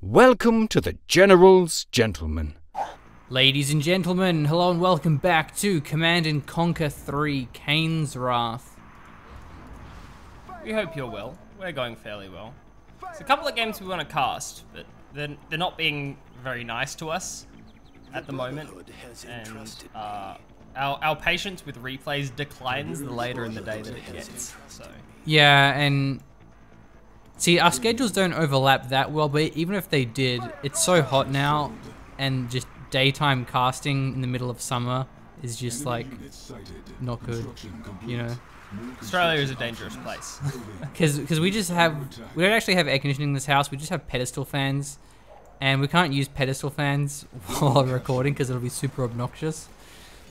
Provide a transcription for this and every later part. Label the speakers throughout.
Speaker 1: Welcome to the General's Gentlemen.
Speaker 2: Ladies and gentlemen, hello and welcome back to Command & Conquer 3, Kane's Wrath.
Speaker 3: We hope you're well. We're going fairly well. There's a couple of games we want to cast, but they're not being very nice to us at the moment. And our patience with replays declines the later in the day that it gets. So
Speaker 2: Yeah, and see, our schedules don't overlap that well, but even if they did, it's so hot now, and just daytime casting in the middle of summer is just like not good, you know?
Speaker 3: Australia is a dangerous place.
Speaker 2: Because we don't actually have air conditioning in this house, we just have pedestal fans, and we can't use pedestal fans while recording because it'll be super obnoxious.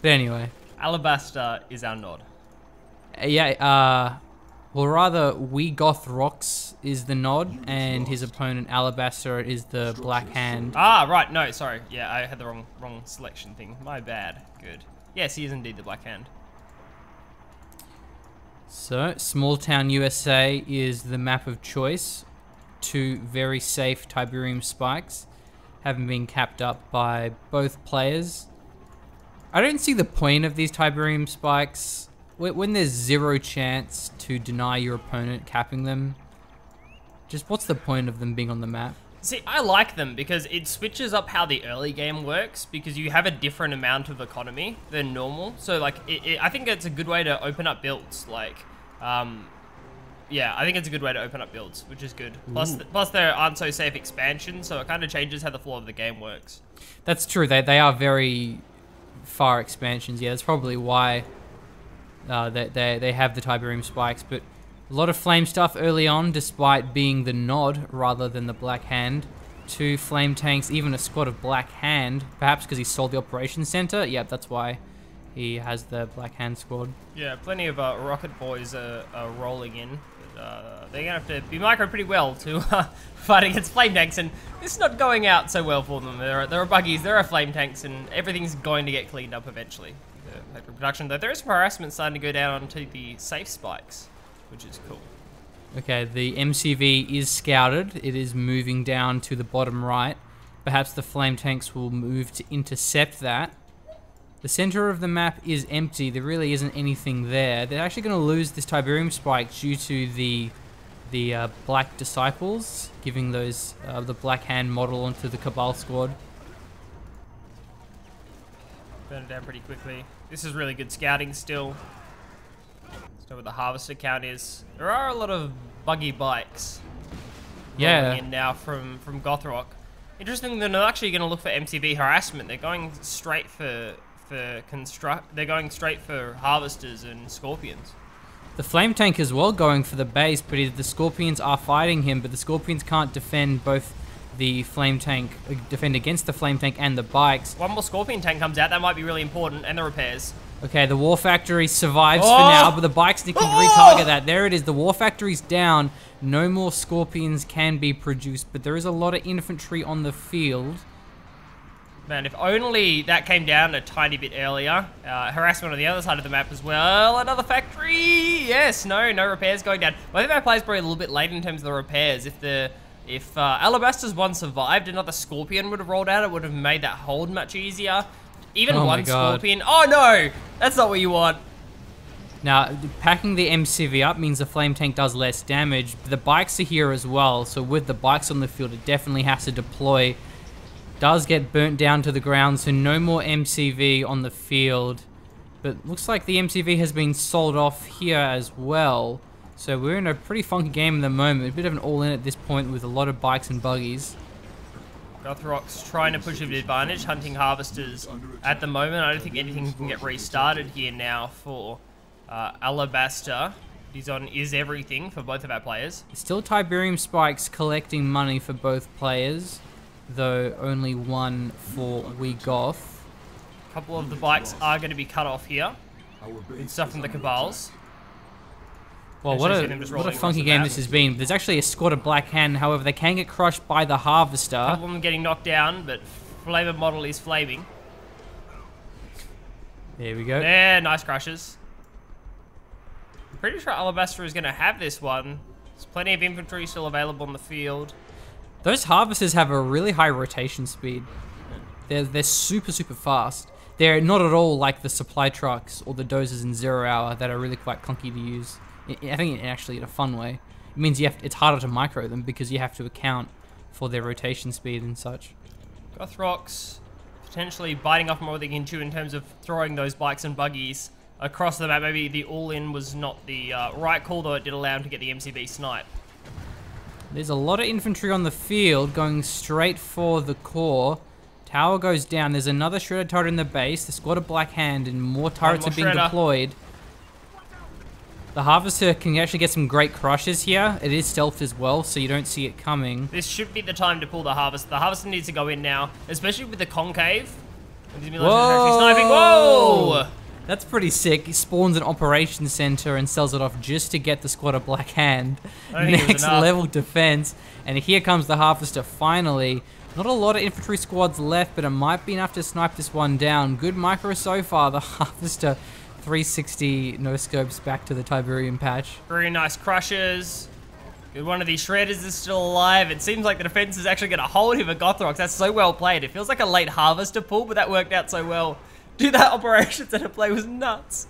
Speaker 2: But anyway.
Speaker 3: Alibaster is our nod.
Speaker 2: Well, rather, WeGothRock is the nod, and his opponent Alibaster is the black hand.
Speaker 3: Ah, right. No, sorry. Yeah, I had the wrong selection thing. My bad. Good. Yes, he is indeed the black hand.
Speaker 2: So, Small Town USA is the map of choice. Two very safe Tiberium spikes, having been capped up by both players. I don't see the point of these Tiberium spikes. When there's zero chance to deny your opponent capping them, just what's the point of them being on the map?
Speaker 3: See, I like them because it switches up how the early game works because you have a different amount of economy than normal. So, like, I think it's a good way to open up builds. Like, yeah, I think it's a good way to open up builds, which is good. Plus there aren't so safe expansions, so it kind of changes how the flow of the game works.
Speaker 2: That's true. They are very far expansions. Yeah, that's probably why. They have the Tiberium spikes, but a lot of flame stuff early on, despite being the nod rather than the black hand. Two flame tanks, even a squad of black hand, perhaps because he sold the operations center. Yep, that's why he has the black hand squad.
Speaker 3: Yeah, plenty of rocket boys are rolling in. But, they're gonna have to be microed pretty well to fight against flame tanks, and it's not going out so well for them. There are buggies, there are flame tanks, and everything's going to get cleaned up eventually. Production, though there is harassment starting to go down onto the safe spikes, which is cool.
Speaker 2: Okay, the MCV is scouted. It is moving down to the bottom right. Perhaps the flame tanks will move to intercept that. The center of the map is empty. There really isn't anything there. They're actually going to lose this Tiberium spike due to the black disciples giving those the black hand model onto the Cabal squad.
Speaker 3: Burn it down pretty quickly. This is really good scouting still. So what the harvester count is. There are a lot of buggy bikes rolling in now from WeGothRock. Interesting, they're not actually going to look for MCV harassment. They're going straight for They're going straight for harvesters and scorpions.
Speaker 2: The flame tank as well going for the base, but the scorpions are fighting him. But the scorpions can't defend both the flame tank, defend against the flame tank and the bikes.
Speaker 3: One more scorpion tank comes out, that might be really important, and the repairs.
Speaker 2: Okay, the war factory survives for now, but the bikes need to retarget that. There it is, the war factory's down. No more scorpions can be produced, but there is a lot of infantry on the field.
Speaker 3: Man, if only that came down a tiny bit earlier. Harassment on the other side of the map as well. Another factory! Yes, no repairs going down. Well, I think that play's probably a little bit late in terms of the repairs. If Alibaster's one survived, another Scorpion would have rolled out. It would have made that hold much easier. Even one Scorpion. Oh no! That's not what you want.
Speaker 2: Now, packing the MCV up means the flame tank does less damage. But the bikes are here as well, so with the bikes on the field, it definitely has to deploy. Does get burnt down to the ground, so no more MCV on the field. But looks like the MCV has been sold off here as well. So we're in a pretty funky game at the moment. A bit of an all-in at this point with a lot of bikes and buggies.
Speaker 3: WeGothRock's trying to push a bit of advantage, hunting harvesters at the moment. I don't think anything can get restarted here now for Alibaster. He's on Is Everything for both of our players.
Speaker 2: Still Tiberium spikes collecting money for both players, though only one for WeGoth.
Speaker 3: A couple of the bikes are going to be cut off here. Good stuff from the Cabals.
Speaker 2: Well, what a funky game this has been. There's actually a squad of black hand, however, they can get crushed by the harvester.
Speaker 3: A couple of them getting knocked down, but Flavor model is flaming.
Speaker 2: There we go.
Speaker 3: Yeah, nice crushes. Pretty sure Alibaster is going to have this one. There's plenty of infantry still available on the field.
Speaker 2: Those harvesters have a really high rotation speed. They're super fast. They're not at all like the supply trucks or the dozers in 0 hour that are really quite clunky to use. I think actually in a fun way. It means it's harder to micro them because you have to account for their rotation speed and such.
Speaker 3: WeGothRock's potentially biting off more than they can chew in terms of throwing those bikes and buggies across the map. Maybe the all-in was not the right call, though it did allow him to get the MCB snipe.
Speaker 2: There's a lot of infantry on the field going straight for the core. Tower goes down. There's another shredder turret in the base. The squad of Black Hand and more turrets are being deployed. The Harvester can actually get some great crushes here. It is stealthed as well, so you don't see it coming.
Speaker 3: This should be the time to pull the Harvester. The Harvester needs to go in now, especially with the concave.
Speaker 2: Whoa!
Speaker 3: Sniping. Whoa!
Speaker 2: That's pretty sick. He spawns an operations center and sells it off just to get the squad of Black Hand. Next level defense. And here comes the Harvester finally. Not a lot of infantry squads left, but it might be enough to snipe this one down. Good micro so far. The Harvester 360 no scopes back to the Tiberium patch.
Speaker 3: Very nice crushes. Good, one of these shredders is still alive. It seems like the defense is actually going to hold him at WeGothRock. That's so well played. It feels like a late Harvester pull, but that worked out so well. Dude, that operation center play was nuts.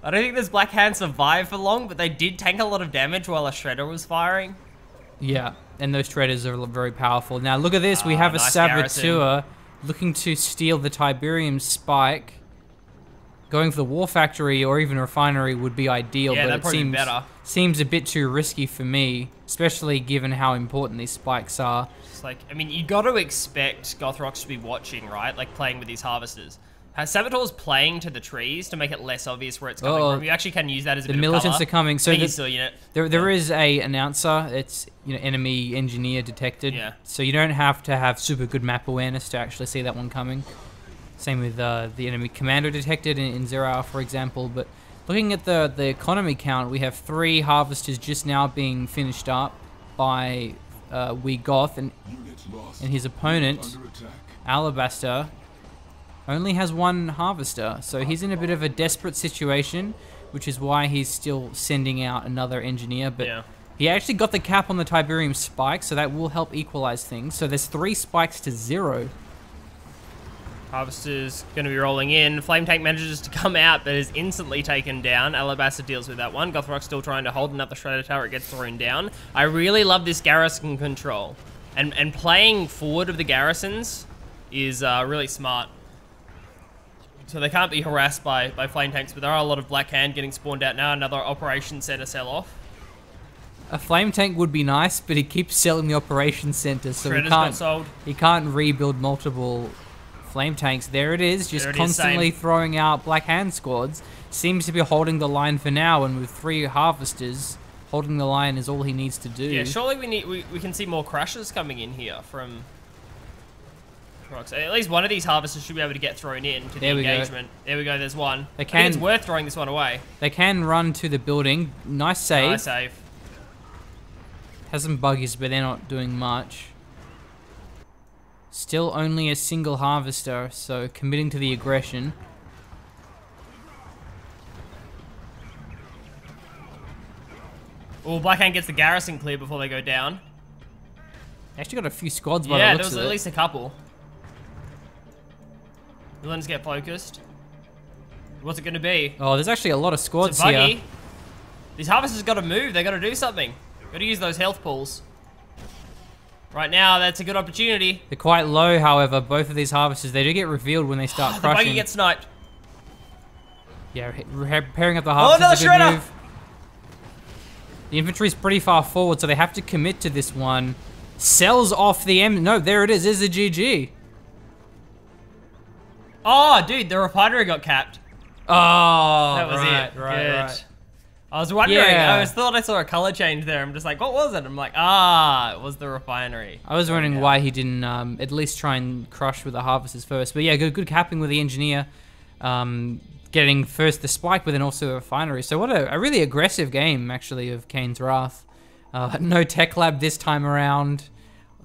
Speaker 3: I don't think this Black Hand survived for long, but they did tank a lot of damage while a shredder was firing.
Speaker 2: Yeah, and those shredders are very powerful. Now look at this. We have a
Speaker 3: nice
Speaker 2: Saboteur looking to steal the Tiberium spike. Going for the War Factory or even a Refinery would be ideal,
Speaker 3: Yeah,
Speaker 2: but
Speaker 3: that'd probably be better.
Speaker 2: Seems a bit too risky for me, especially given how important these spikes are.
Speaker 3: It's like, I mean, you got to expect WeGothRock to be watching, right? Like playing with these harvesters. Saboteur's playing to the trees to make it less obvious where it's coming from. You actually can use that as a bit of cover.
Speaker 2: The militants are coming. So there is a announcer. It's enemy engineer detected.
Speaker 3: Yeah.
Speaker 2: So you don't have to have super good map awareness to actually see that one coming. Same with the enemy commando detected in 0 hour, for example. But looking at the economy count, we have 3 harvesters just now being finished up by WeGoth, and his opponent, Alibaster, only has 1 harvester. So he's in a bit of a desperate situation, which is why he's still sending out another engineer. But he actually got the cap on the Tiberium spike, so that will help equalize things. So there's 3 spikes to 0.
Speaker 3: Harvester's going to be rolling in. Flame Tank manages to come out, but is instantly taken down. Alibaster deals with that one. WeGothRock still trying to hold another shredder turret, gets thrown down. I really love this garrison control. And playing forward of the garrisons is really smart. So they can't be harassed by flame tanks, but there are a lot of Black Hand getting spawned out now. Another operation center sell off.
Speaker 2: A flame tank would be nice, but he keeps selling the operation center, so he can't rebuild multiple flame tanks. There it is, just constantly throwing out Black Hand squads. Seems to be holding the line for now, and with 3 harvesters, holding the line is all he needs to do.
Speaker 3: Yeah, surely we can see more crushes coming in here from. So at least one of these harvesters should be able to get thrown in to the engagement. There we go, there's one. I think it's worth throwing this one away.
Speaker 2: They can run to the building. Nice save.
Speaker 3: Nice save.
Speaker 2: Has some buggies, but they're not doing much. Still only a single harvester, so committing to the aggression.
Speaker 3: Oh, Black Hand gets the garrison clear before they go down.
Speaker 2: Actually got a few squads by the looks of it.
Speaker 3: Yeah, there was at least a couple. Villains get focused. What's it going to be?
Speaker 2: Oh, there's actually a lot of squads
Speaker 3: it's a buggy.
Speaker 2: here.
Speaker 3: These harvesters got to move. They got to do something. Got to use those health pools. Right now, that's a good opportunity.
Speaker 2: They're quite low, however. Both of these harvesters, they do get revealed when they start crushing.
Speaker 3: The buggy gets sniped.
Speaker 2: Yeah, pairing up the harvesters is a good move. The infantry's pretty far forward, so they have to commit to this one. Sells off the M. No, there it is. There's a GG.
Speaker 3: Oh, dude, the refinery got capped.
Speaker 2: Oh,
Speaker 3: that was it.
Speaker 2: Right.
Speaker 3: I was wondering. I thought I saw a color change there. I'm just like, what was it? I'm like, it was the refinery.
Speaker 2: I was wondering why he didn't at least try and crush with the harvesters first. But yeah, good capping with the engineer. Getting first the spike, but then also the refinery. So what a really aggressive game, actually, of Kane's Wrath. No tech lab this time around.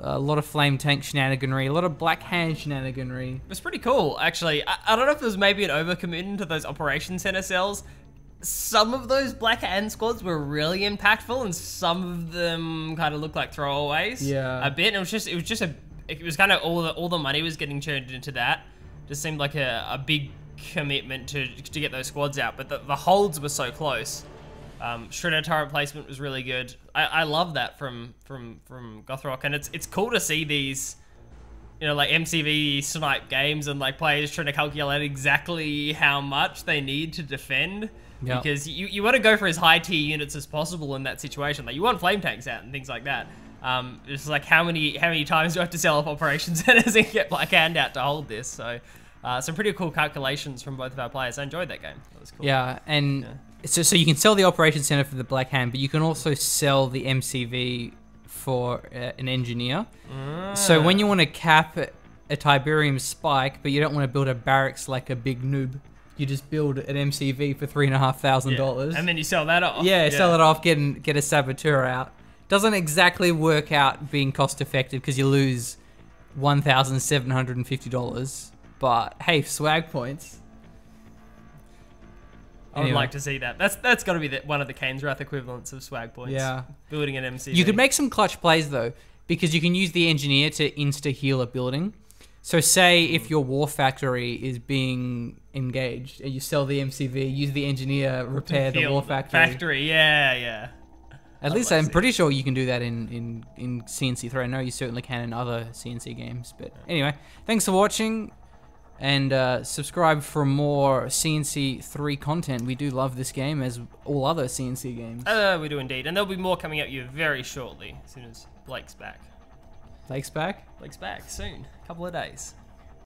Speaker 2: A lot of flame tank shenaniganry, a lot of Black Hand shenaniganry.
Speaker 3: It was pretty cool, actually. I don't know if there was maybe an overcommitment to those operation center cells. some of those Black Hand squads were really impactful, and some of them kind of looked like throwaways.
Speaker 2: Yeah.
Speaker 3: A bit. It was kind of all the money was getting turned into that. Just seemed like a big commitment to get those squads out, but the holds were so close. Shredder turret placement was really good. I love that from WeGothRock, and it's cool to see these, like MCV snipe games and like players trying to calculate exactly how much they need to defend.
Speaker 2: Yep.
Speaker 3: Because you want to go for as high tier units as possible in that situation. Like you want flame tanks out and things like that. It's like how many times do I have to sell off operations centers and get Black Hand out to hold this? So some pretty cool calculations from both of our players. I enjoyed that game. That was cool.
Speaker 2: Yeah, and so you can sell the operations center for the Black Hand, but you can also sell the MCV for an engineer. So when you want to cap a Tiberium spike, but you don't want to build a barracks like a big noob, you just build an MCV for $3,500.
Speaker 3: And then you sell that off.
Speaker 2: Yeah, sell it off, get a saboteur out. Doesn't exactly work out being cost effective because you lose $1,750. But hey, swag points.
Speaker 3: I would like to see that. That's got to be one of the Kane's Wrath equivalents of swag points.
Speaker 2: Yeah.
Speaker 3: Building an MCV.
Speaker 2: You could make some clutch plays though, because you can use the engineer to insta heal a building. So say if your war factory is being engaged and you sell the MCV, use the engineer, repair the war factory.
Speaker 3: Yeah.
Speaker 2: At least I'm pretty sure you can do that in CNC3. I know you certainly can in other CNC games. But anyway, thanks for watching. And subscribe for more CNC3 content. We do love this game, as all other CNC games.
Speaker 3: We do indeed. And there'll be more coming at you very shortly, as soon as Blake's back.
Speaker 2: Blake's back?
Speaker 3: Blake's back soon. A couple of days.